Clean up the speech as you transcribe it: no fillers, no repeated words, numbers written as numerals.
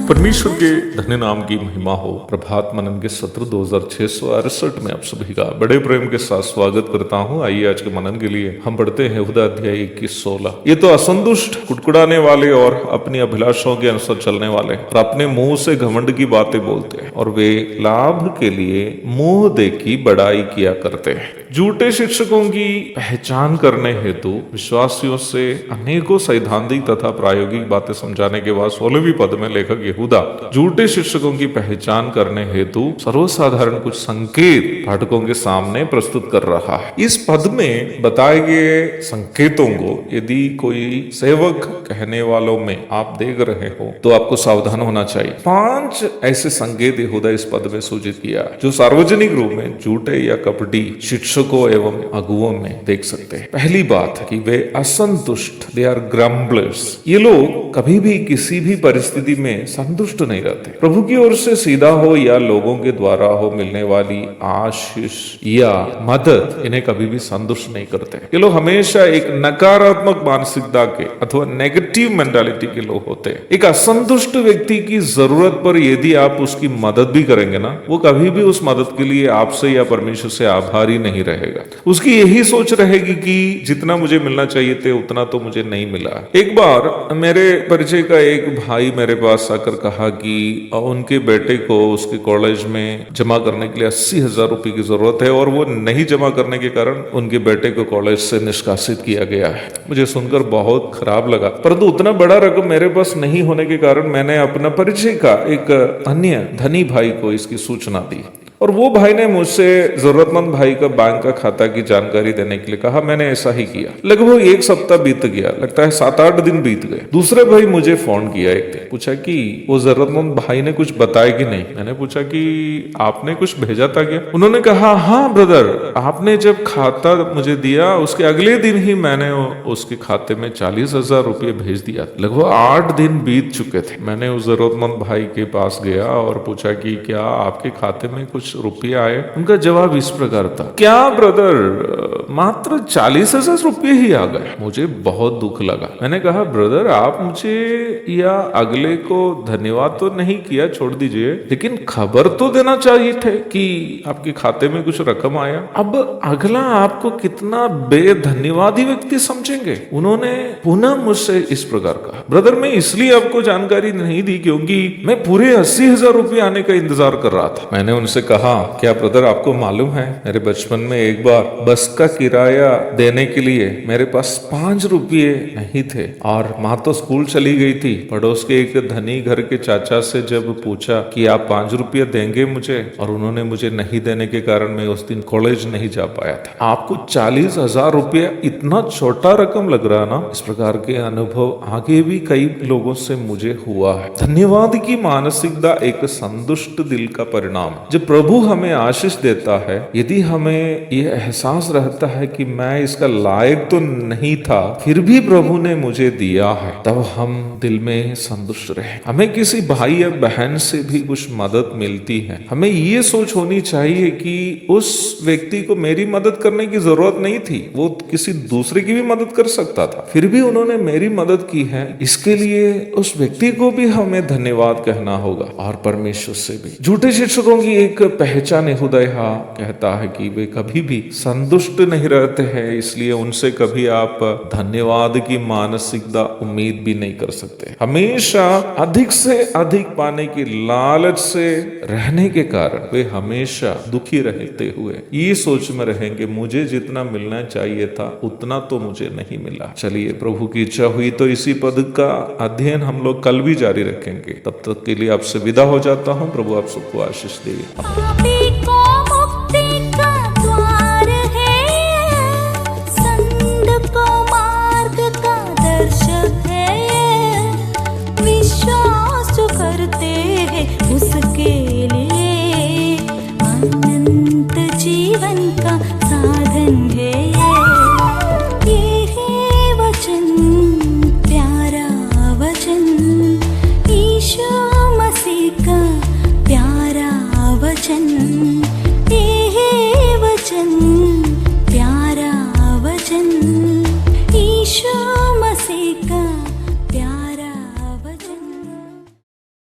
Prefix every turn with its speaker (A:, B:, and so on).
A: परमेश्वर के धन्य नाम की महिमा हो। प्रभात मनन के सत्र 2668 में आप सभी का बड़े प्रेम के साथ स्वागत करता हूं। आइए आज के मनन के लिए हम पढ़ते हैं यहूदा अध्याय 21-16। ये तो असंतुष्ट, कुड़कुड़ाने वाले और अपनी अभिलाषाओं के अनुसार चलने वाले और अपने मुंह से घमंड की बातें बोलते हैं और वे लाभ के लिए मुंह देखी बड़ाई किया करते हैं। झूठे शिक्षकों की पहचान करने हेतु विश्वासियों से अनेकों सैद्धांतिक तथा प्रायोगिक बातें समझाने के बाद 16वीं पद में लेखक यहूदा झूठे शिक्षकों की पहचान करने हेतु सर्वसाधारण कुछ संकेत पाठकों के सामने प्रस्तुत कर रहा है। इस पद में बताए गए संकेतों को यदि कोई सेवक कहने वालों में आप देख रहे हो तो आपको सावधान होना चाहिए। 5 ऐसे संकेत यहूदा इस पद में सूचित किया जो सार्वजनिक रूप में झूठे या कपटी शिक्षकों एवं अगुओं में देख सकते हैं। पहली बात है कि वे असंतुष्ट, दे आर ग्रम्बलर्स। ये लोग कभी भी किसी भी परिस्थिति में संतुष्ट नहीं रहते। प्रभु की ओर से सीधा हो या लोगों के द्वारा हो मिलने वाली आशीष या मदद इन्हें कभी भी संतुष्ट नहीं करते। ये लोग हमेशा एक नकारात्मक मानसिकता के अथवा नेगेटिव मेंटालिटी के लोग होते हैं। एक असंतुष्ट व्यक्ति की जरूरत पर यदि आप उसकी मदद भी करेंगे ना, वो कभी भी उस मदद के लिए आपसे या परमेश्वर से आभारी नहीं रहेगा। उसकी यही सोच रहेगी कि जितना मुझे मिलना चाहिए थे उतना तो मुझे नहीं मिला। एक बार मेरे परिचय का एक भाई मेरे पास आकर कहा कि उनके बेटे को उसके कॉलेज में जमा करने के लिए 80,000 रुपए की जरूरत है और वो नहीं जमा करने के कारण उनके बेटे को कॉलेज से निष्कासित किया गया है। मुझे सुनकर बहुत खराब लगा, परंतु उतना बड़ा रकम मेरे पास नहीं होने के कारण मैंने अपना परिचय का एक अन्य धनी भाई को इसकी सूचना दी और वो भाई ने मुझसे जरूरतमंद भाई का बैंक का खाता की जानकारी देने के लिए कहा। मैंने ऐसा ही किया। लगभग 1 सप्ताह बीत गया, लगता है 7-8 दिन बीत गए। दूसरे भाई मुझे फोन किया एक दिन, पूछा कि वो जरूरतमंद भाई ने कुछ बताया कि नहीं। मैंने पूछा कि आपने कुछ भेजा था क्या? उन्होंने कहा हाँ ब्रदर, आपने जब खाता मुझे दिया उसके अगले दिन ही मैंने उसके खाते में 40,000 रुपये भेज दिया। लगभग 8 दिन बीत चुके थे। मैंने उस जरूरतमंद भाई के पास गया और पूछा कि क्या आपके खाते में कुछ रुपये आए? उनका जवाब इस प्रकार था, क्या ब्रदर, मात्र 40,000 रुपये ही आ गए। मुझे बहुत दुख लगा। मैंने कहा ब्रदर, आप मुझे या अगले को धन्यवाद तो नहीं किया, छोड़ दीजिए, लेकिन खबर तो देना चाहिए थे कि आपके खाते में कुछ रकम आया। अब अगला आपको कितना बेधन्यवादी व्यक्ति समझेंगे। उन्होंने पुनः मुझसे इस प्रकार कहा, ब्रदर मैं इसलिए आपको जानकारी नहीं दी क्योंकि मैं पूरे 80,000 रुपये आने का इंतजार कर रहा था। मैंने उनसे कहा, क्या ब्रदर आपको मालूम है मेरे बचपन में एक बार बस का किराया देने के लिए मेरे पास 5 रुपये नहीं थे और माँ तो स्कूल चली गई थी। पड़ोस के एक धनी घर के चाचा से जब पूछा कि आप 5 रुपये देंगे मुझे, और उन्होंने मुझे नहीं देने के कारण मैं उस दिन कॉलेज नहीं जा पाया था। आपको 40,000 रुपये इतना छोटा रकम लग रहा ना? इस प्रकार के अनुभव आगे भी कई लोगों से मुझे हुआ है। धन्यवाद की मानसिकता एक संतुष्ट दिल का परिणाम। जब प्रभु हमें आशीष देता है, यदि हमें यह एहसास रहता है कि मैं इसका लायक तो नहीं था फिर भी प्रभु ने मुझे दिया है, तब हम दिल में संतुष्ट रहे। हमें किसी भाई या बहन से भी कुछ मदद मिलती है, हमें ये सोच होनी चाहिए कि उस व्यक्ति को मेरी मदद करने की जरूरत नहीं थी, वो किसी दूसरे की भी मदद कर सकता था, फिर भी उन्होंने मेरी मदद की है। इसके लिए उस व्यक्ति को भी हमें धन्यवाद कहना होगा और परमेश्वर से भी। झूठे शिक्षकों की एक पहचान यहूदा कहता है कि वे कभी भी संतुष्ट नहीं रहते हैं, इसलिए उनसे कभी आप धन्यवाद की मानसिकता उम्मीद भी नहीं कर सकते। हमेशा अधिक से अधिक पाने की लालच से रहने के कारण वे हमेशा दुखी रहते हुए ये सोच में रहेंगे, मुझे जितना मिलना चाहिए था उतना तो मुझे नहीं मिला। चलिए, प्रभु की इच्छा हुई तो इसी पद का अध्ययन हम लोग कल भी जारी रखेंगे। तब तक के लिए आपसे विदा हो जाता हूँ। प्रभु आप सबको आशीष दे।
B: विश्वास जो करते हैं उसके लिए अनंत जीवन का साधन है। ये है वचन, प्यारा वचन, यीशु मसीह का प्यारा वचन।